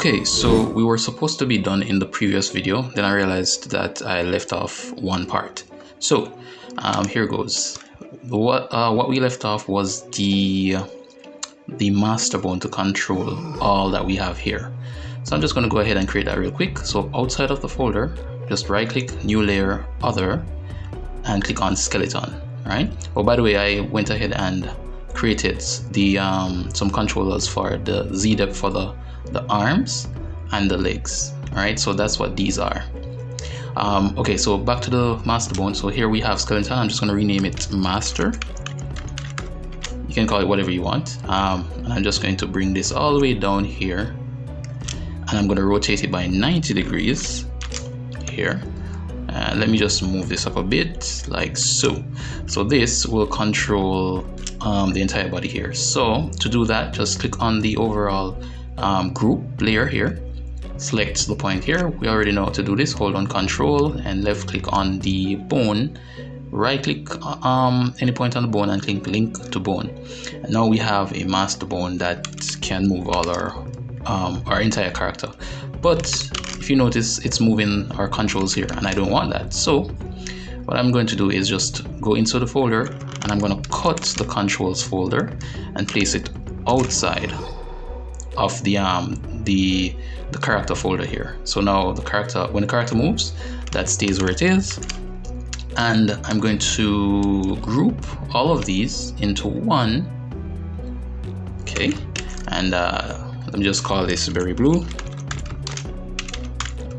Okay, so we were supposed to be done in the previous video, then I realized that I left off one part. So here goes. What we left off was the master bone to control all that we have here. So I'm just going to go ahead and create that real quick. So outside of the folder, just right click, new layer, other, and click on skeleton. Right. Oh, by the way, I went ahead and created the some controllers for the Z depth for the arms and the legs. All right, so that's what these are. Okay, so back to the master bone. So here we have skeleton. I'm just going to rename it master. You can call it whatever you want. And I'm just going to bring this all the way down here, and I'm going to rotate it by 90 degrees here. Let me just move this up a bit like so. So this will control the entire body here. So to do that, just click on the overall group layer here, select the point here. We already know how to do this. Hold on Control and left click on the bone, right click any point on the bone and click link to bone. And now we have a master bone that can move all our entire character. But if you notice, it's moving our controls here, and I don't want that. So what I'm going to do is just go into the folder, and I'm going to cut the controls folder and place it outside of the character folder here. So now the character, when the character moves, that stays where it is. And I'm going to group all of these into one. Okay, and let me just call this berry blue,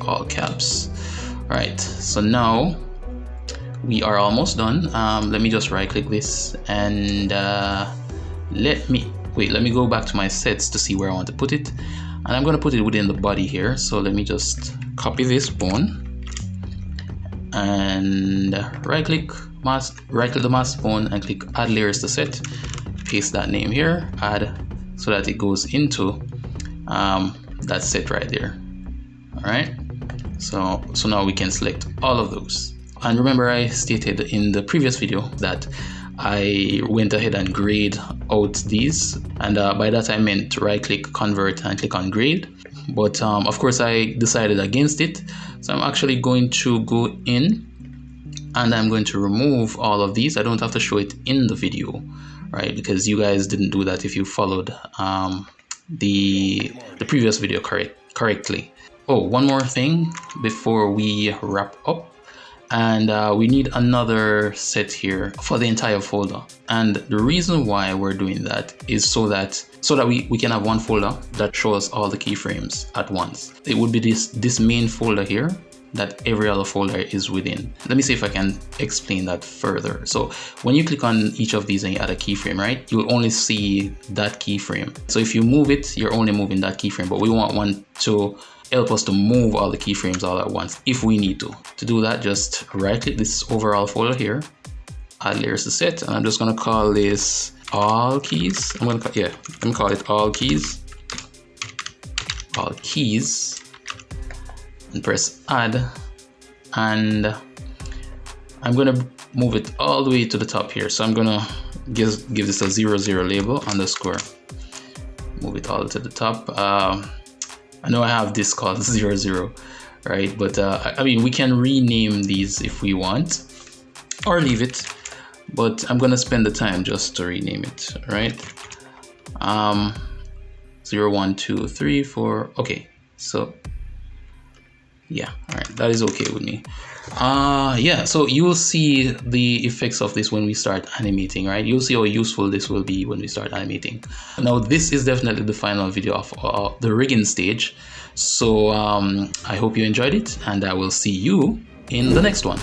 all caps. All right, so now we are almost done. Let me just right click this and let me go back to my sets to see where I want to put it, and I'm going to put it within the body here. So let me just copy this bone and right click the master bone and click add layers to set, paste that name here, add, so that it goes into that set right there. All right, so now we can select all of those. And remember, I stated in the previous video that I went ahead and grade out these, and by that I meant right click, convert, and click on grade. But of course I decided against it, so I'm actually going to go in and I'm going to remove all of these. I don't have to show it in the video, right, because you guys didn't do that if you followed the previous video correctly. Oh, one more thing before we wrap up. And we need another set here for the entire folder. And the reason why we're doing that is so that we can have one folder that shows all the keyframes at once. It would be this main folder here that every other folder is within. Let me see if I can explain that further. So when you click on each of these and you add a keyframe, right, you'll only see that keyframe. So if you move it, you're only moving that keyframe, but we want one to help us to move all the keyframes all at once if we need to. To do that, just right click this overall folder here, add layers to set, and I'm just gonna call this all keys. Let me call it all keys, and press add, and I'm gonna move it all the way to the top here. So I'm gonna give this a 00 label underscore, move it all to the top. I know I have this called 00, right? But I mean, we can rename these if we want, or leave it. But I'm gonna spend the time just to rename it, right? 0, 1, 2, 3, 4. Okay, so yeah, all right, that is okay with me. Yeah, so you will see the effects of this when we start animating, right? You'll see how useful this will be when we start animating. Now, this is definitely the final video of the rigging stage. So I hope you enjoyed it, and I will see you in the next one.